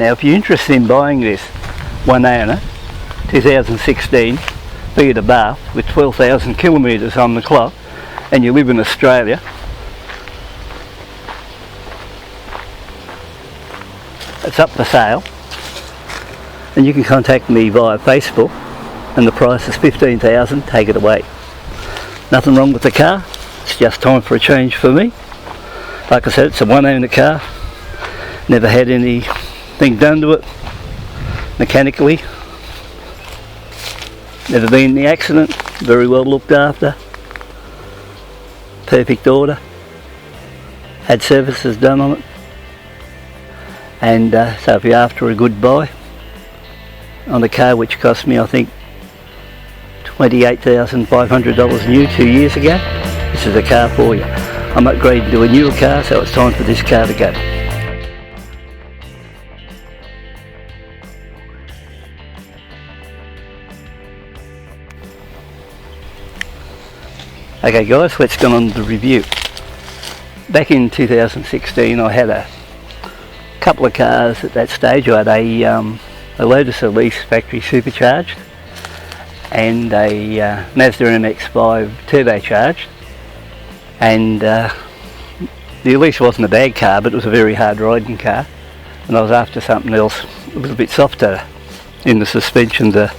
Now if you're interested in buying this one owner 2016 Fiat Abarth with 12,000 kilometres on the clock and you live in Australia, it's up for sale, and you can contact me via Facebook, and the price is 15,000, take it away. Nothing wrong with the car, it's just time for a change for me. Like I said, it's a one owner car, never had anything done to it mechanically, never been in the accident, very well looked after, perfect order, had services done on it, and so if you're after a good buy on a car which cost me I think $28,500 new 2 years ago, this is a car for you. I'm upgrading to a newer car, so it's time for this car to go. Okay guys, let's go on to the review. Back in 2016 I had a couple of cars at that stage. I had a Lotus Elise factory supercharged and a Mazda MX-5 turbocharged, and the Elise wasn't a bad car, but it was a very hard riding car, and I was after something else a little bit softer in the suspension to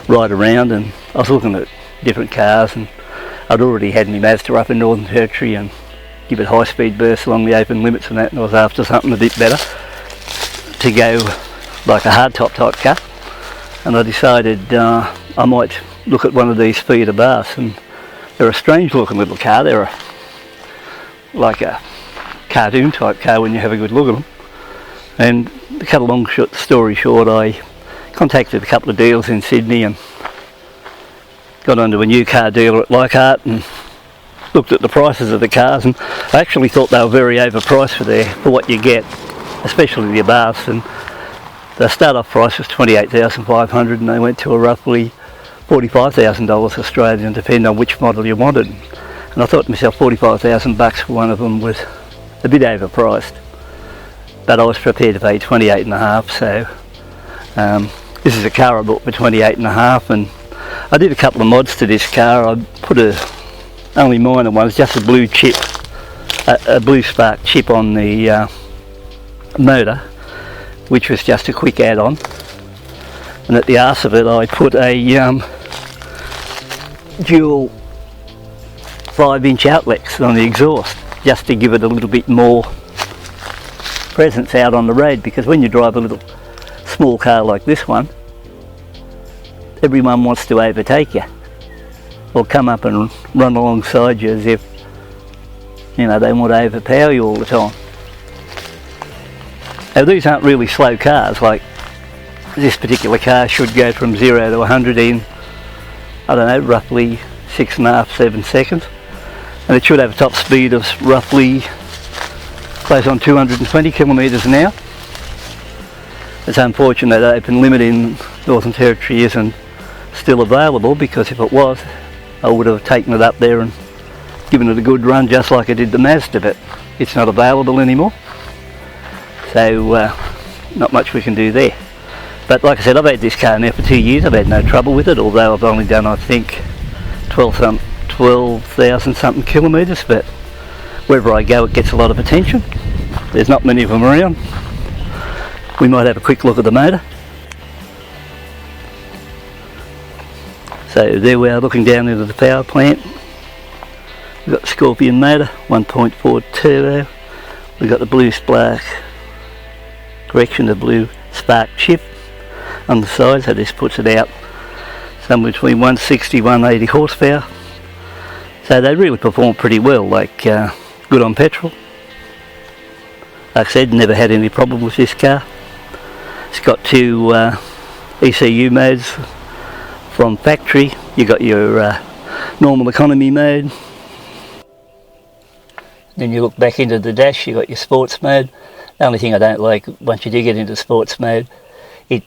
ride around, and I was looking at different cars, and I'd already had my Mazda up in Northern Territory and give it high speed bursts along the open limits and that, and I was after something a bit better to go like a hardtop type car, and I decided I might look at one of these Fiat Abarths, and they're a strange looking little car. They're like a cartoon type car when you have a good look at them. And to cut a long story short, I contacted a couple of dealers in Sydney and got onto a new car dealer at Leichhardt and looked at the prices of the cars, and I actually thought they were very overpriced for what you get, especially the Abarths. And the start-off price was $28,500 and they went to a roughly $45,000 Australian, depending on which model you wanted. And I thought to myself, $45,000 for one of them was a bit overpriced, but I was prepared to pay 28.5. So this is a car I bought for 28.5, and I did a couple of mods to this car. I put only minor ones, just a blue chip, a blue spark chip on the motor, which was just a quick add-on, and at the arse of it I put a dual 5-inch outlets on the exhaust, just to give it a little bit more presence out on the road, because when you drive a little small car like this one, everyone wants to overtake you or come up and run alongside you as if, you know, they want to overpower you all the time. Now these aren't really slow cars. Like this particular car should go from 0 to 100 in, I don't know, roughly 6.5, 7 seconds, and it should have a top speed of roughly close on 220 kilometres an hour. It's unfortunate that open limit in Northern Territory isn't still available, because if it was, I would have taken it up there and given it a good run just like I did the Mazda, but it's not available anymore. So not much we can do there. But like I said, I've had this car now for 2 years. I've had no trouble with it, although I've only done, I think, 12,000 something kilometres, but wherever I go it gets a lot of attention. There's not many of them around. We might have a quick look at the motor. So there we are, looking down into the power plant. We've got the Scorpion motor, 1.4 turbo. We've got the blue spark, the blue spark chip on the side, so this puts it out somewhere between 160 180 horsepower. So they really perform pretty well, like good on petrol. Like I said, never had any problem with this car. It's got two ECU modes from factory. You got your normal economy mode, then you look back into the dash, you got your sports mode. The only thing I don't like, once you do get into sports mode, it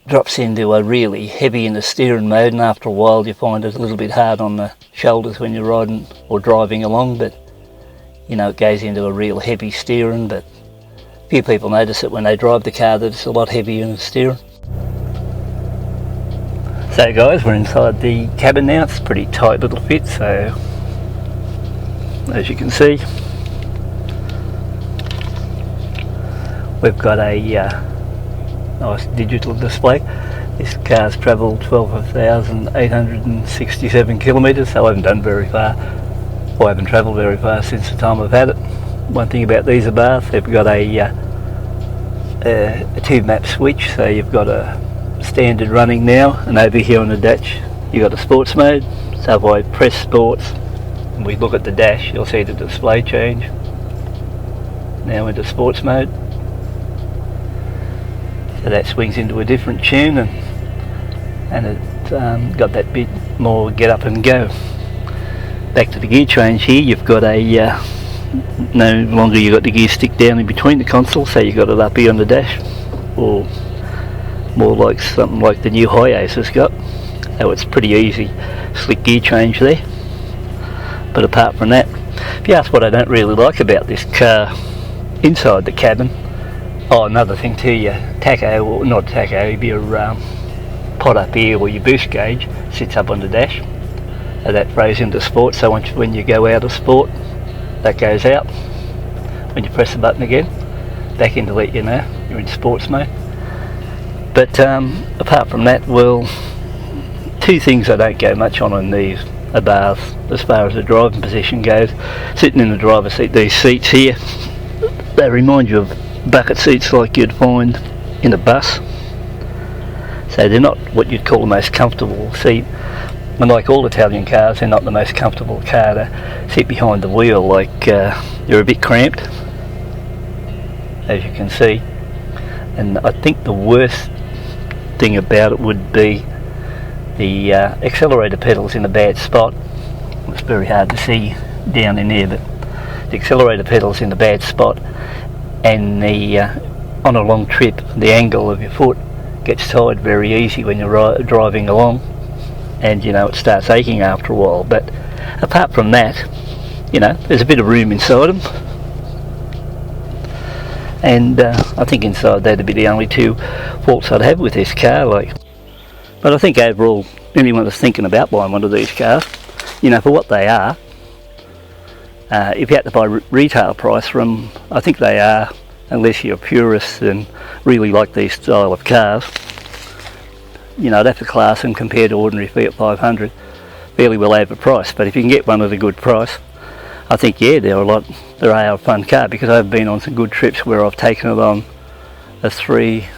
drops into a really heavy in the steering mode, and after a while you find it a little bit hard on the shoulders when you're riding or driving along, but you know, it goes into a real heavy steering. But if few people notice it when they drive the car that it's a lot heavier in the steering. So guys, we're inside the cabin now. It's a pretty tight little fit, so as you can see, we've got a nice digital display. This car's travelled 12,867 kilometres, so I haven't done very far. I haven't travelled very far since the time I've had it. One thing about these Abarth, they've got a tube map switch, so you've got a standard running now, and over here on the dash you've got a sports mode. So if I press sports and we look at the dash, you'll see the display change. Now into sports mode. So that swings into a different tune, and it's got that bit more get up and go. Back to the gear change here, you've got a no longer you've got the gear stick down in between the console, so you've got it up here on the dash, or more like something like the new Hi-Ace has got. So it's pretty easy, slick gear change there. But apart from that, if you ask what I don't really like about this car inside the cabin, oh, another thing too, your tacho, or not tacho, your pot up here, or your boost gauge sits up on the dash. So that throws into sport, so when you go out of sport, that goes out. When you press the button again, back in to let you know you're in sports mode. But apart from that, well, two things I don't go much on these Abarths as far as the driving position goes. Sitting in the driver's seat, these seats here, they remind you of bucket seats like you'd find in a bus. So they're not what you'd call the most comfortable seat. And like all Italian cars, they're not the most comfortable car to sit behind the wheel. Like you're a bit cramped, as you can see. And I think the worst thing about it would be the accelerator pedals in a bad spot. It's very hard to see down in there, but the accelerator pedals in a bad spot, and the on a long trip, the angle of your foot gets tired very easy when you're driving along, and you know it starts aching after a while. But apart from that, you know, there's a bit of room inside them, and I think inside that'd be the only two faults I'd have with this car. But I think overall, anyone that's thinking about buying one of these cars, you know, for what they are, if you had to buy retail price from, I think they are, unless you're a purist and really like these style of cars, you know, I'd have to class them compared to ordinary Fiat 500, fairly well overpriced. But if you can get one at a good price, I think, yeah, they're a fun car, because I've been on some good trips where I've taken it on a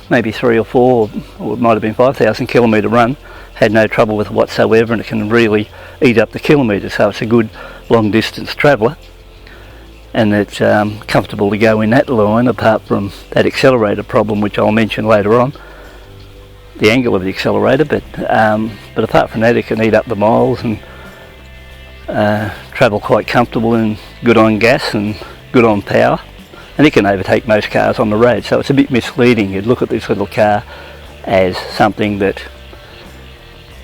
maybe three or four, or it might have been 5,000 kilometre run, had no trouble with it whatsoever, and it can really eat up the kilometres, so it's a good long distance traveller, and it's comfortable to go in that line, apart from that accelerator problem, which I'll mention later on, the angle of the accelerator. But apart from that, it can eat up the miles and travel quite comfortable and good on gas and good on power, and it can overtake most cars on the road. So it's a bit misleading. You'd look at this little car as something that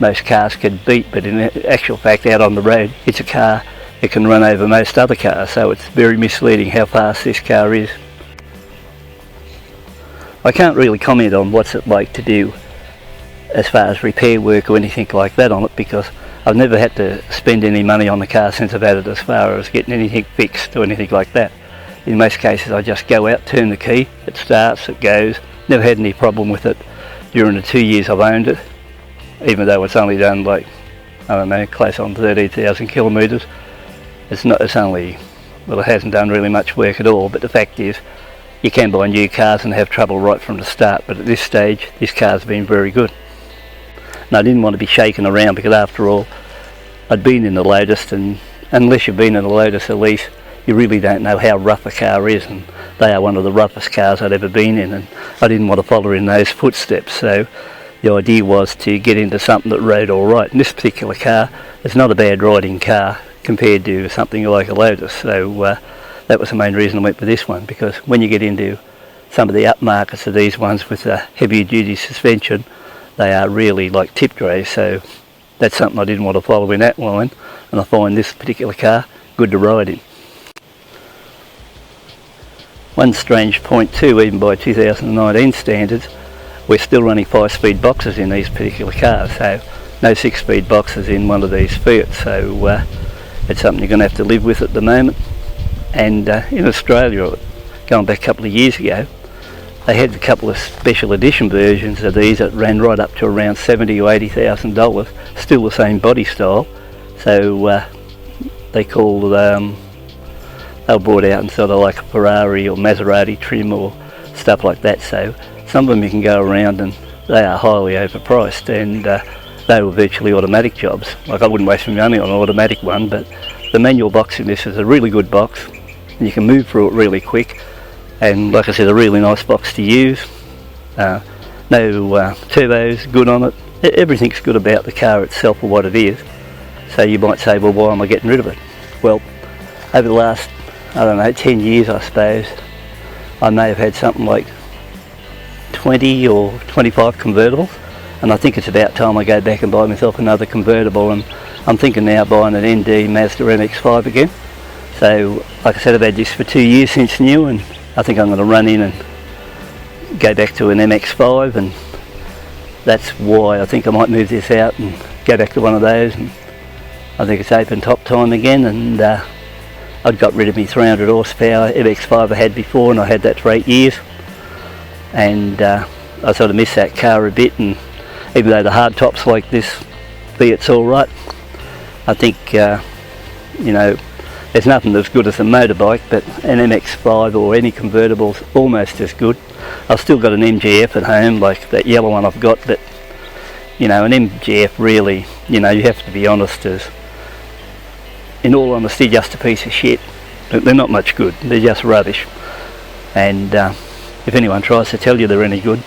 most cars could beat, but in actual fact, out on the road, it's a car that can run over most other cars. So it's very misleading how fast this car is. I can't really comment on what's it like to do as far as repair work or anything like that on it, because I've never had to spend any money on the car since I've had it, as far as getting anything fixed or anything like that. In most cases I just go out, turn the key, it starts, it goes. Never had any problem with it during the 2 years I've owned it, even though it's only done, like, I don't know, close on 30,000 kilometres. It hasn't done really much work at all. But the fact is, you can buy new cars and have trouble right from the start, but at this stage this car's been very good. And I didn't want to be shaken around, because after all, I'd been in the Lotus, and unless you've been in a Lotus Elise, you really don't know how rough a car is, and they are one of the roughest cars I'd ever been in, and I didn't want to follow in those footsteps. So the idea was to get into something that rode all right. And this particular car is not a bad riding car compared to something like a Lotus. So that was the main reason I went for this one, because when you get into some of the upmarkets of these ones with a heavier duty suspension, they are really like tip trays. So that's something I didn't want to follow in that line, and I find this particular car good to ride in. One strange point too, even by 2019 standards, we're still running 5-speed boxes in these particular cars, so no 6-speed boxes in one of these Fiats, so it's something you're going to have to live with at the moment. And in Australia, going back a couple of years ago, they had a couple of special edition versions of these that ran right up to around $70,000 or $80,000, still the same body style, so they call they were brought out in sort of like a Ferrari or Maserati trim or stuff like that, so some of them you can go around and they are highly overpriced, and they were virtually automatic jobs. Like, I wouldn't waste my money on an automatic one, but the manual box in this is a really good box and you can move through it really quick, and like I said, a really nice box to use. No turbos, good on it. Everything's good about the car itself for what it is. So you might say, well, why am I getting rid of it? Well, over the last, I don't know, 10 years I suppose, I may have had something like 20 or 25 convertibles, and I think it's about time I go back and buy myself another convertible, and I'm thinking now buying an ND Mazda MX-5 again. So like I said, I've had this for 2 years since new, and I think I'm going to run in and go back to an MX-5, and that's why I think I might move this out and go back to one of those. And I think it's open top time again, and I'd got rid of my 300 horsepower MX-5 I had before, and I had that for 8 years, and I sort of miss that car a bit. And even though the hard tops like this Fiat's alright, I think you know, there's nothing as good as a motorbike, but an MX-5 or any convertible's almost as good. I've still got an MGF at home, like that yellow one I've got, but you know, an MGF really, you know, you have to be honest, as in all honesty, just a piece of shit. They're not much good, they're just rubbish. And if anyone tries to tell you they're any good,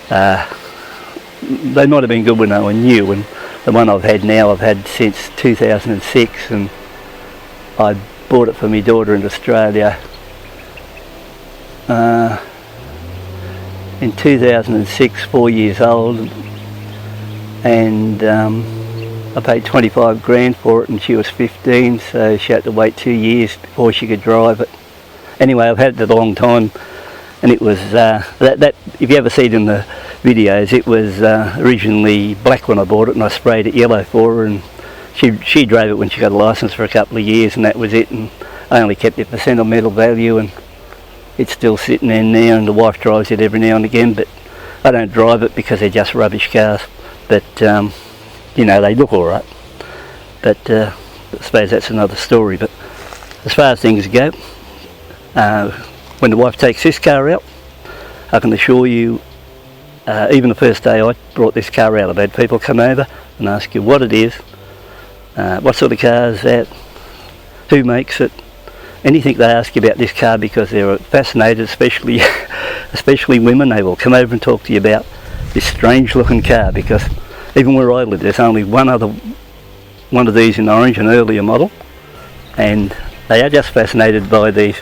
they might have been good when they were new, and the one I've had now I've had since 2006, and I bought it for my daughter in Australia in 2006, 4 years old, and I paid 25 grand for it, and she was 15, so she had to wait 2 years before she could drive it. Anyway, I've had it a long time, and it was that if you ever see it in the videos, it was originally black when I bought it, and I sprayed it yellow for her, and she drove it when she got a licence for a couple of years, and that was it. And I only kept it for sentimental value, and it's still sitting in there, and the wife drives it every now and again, but I don't drive it because they're just rubbish cars. But you know, they look alright, but I suppose that's another story. But as far as things go, when the wife takes this car out, I can assure you, even the first day I brought this car out, I've had people come over and ask you what it is, what sort of car is that, who makes it, anything they ask you about this car, because they're fascinated, especially women. They will come over and talk to you about this strange looking car, because even where I live there's only one of these in orange, an earlier model, and they are just fascinated by these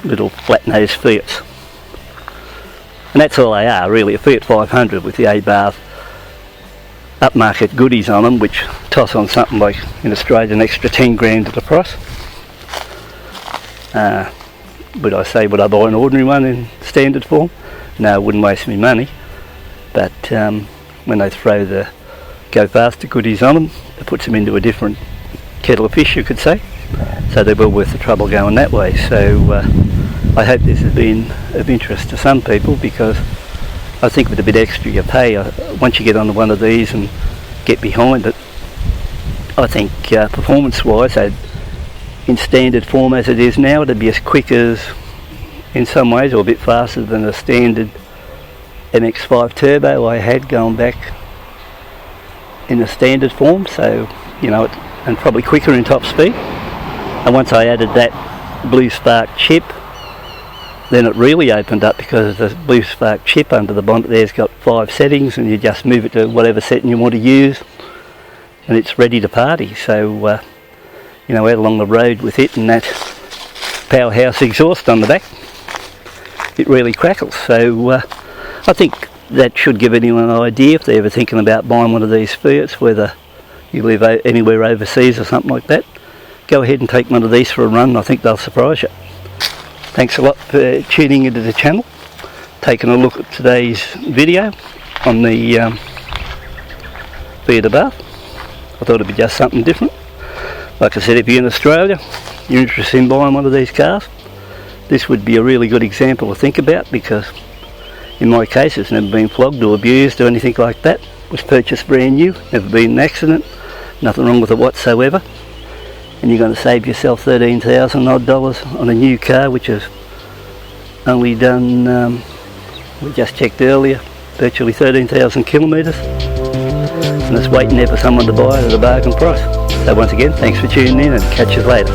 little flat-nosed Fiats. And that's all they are really, a Fiat 500 with the Abarth upmarket goodies on them, which toss on something like in Australia an extra 10 grand at the price. Would I say would I buy an ordinary one in standard form? No, I wouldn't waste my money, but when they throw the go faster goodies on them, it puts them into a different kettle of fish, you could say, so they're well worth the trouble going that way. So I hope this has been of interest to some people, because I think with a bit extra you pay, once you get onto one of these and get behind it, I think performance wise, in standard form as it is now, it'd be as quick as, in some ways, or a bit faster than a standard MX-5 turbo I had going back in the standard form. So, you know, and probably quicker in top speed. And once I added that Blue Spark chip, then it really opened up, because the Blue Spark chip under the bonnet there's got 5 settings, and you just move it to whatever setting you want to use, and it's ready to party. So you know, out along the road with it and that powerhouse exhaust on the back, it really crackles. So I think that should give anyone an idea, if they're ever thinking about buying one of these Fiats, whether you live anywhere overseas or something like that, go ahead and take one of these for a run. I think they'll surprise you. Thanks a lot for tuning into the channel, taking a look at today's video on the Fiat Abarth. I thought it'd be just something different. Like I said, if you're in Australia, you're interested in buying one of these cars, this would be a really good example to think about, because in my case it's never been flogged or abused or anything like that. It was purchased brand new, never been an accident, nothing wrong with it whatsoever. And you're going to save yourself $13,000 odd on a new car, which has only done, we just checked earlier, virtually 13,000 kilometres, and it's waiting there for someone to buy it at a bargain price. So once again, thanks for tuning in, and catch you later.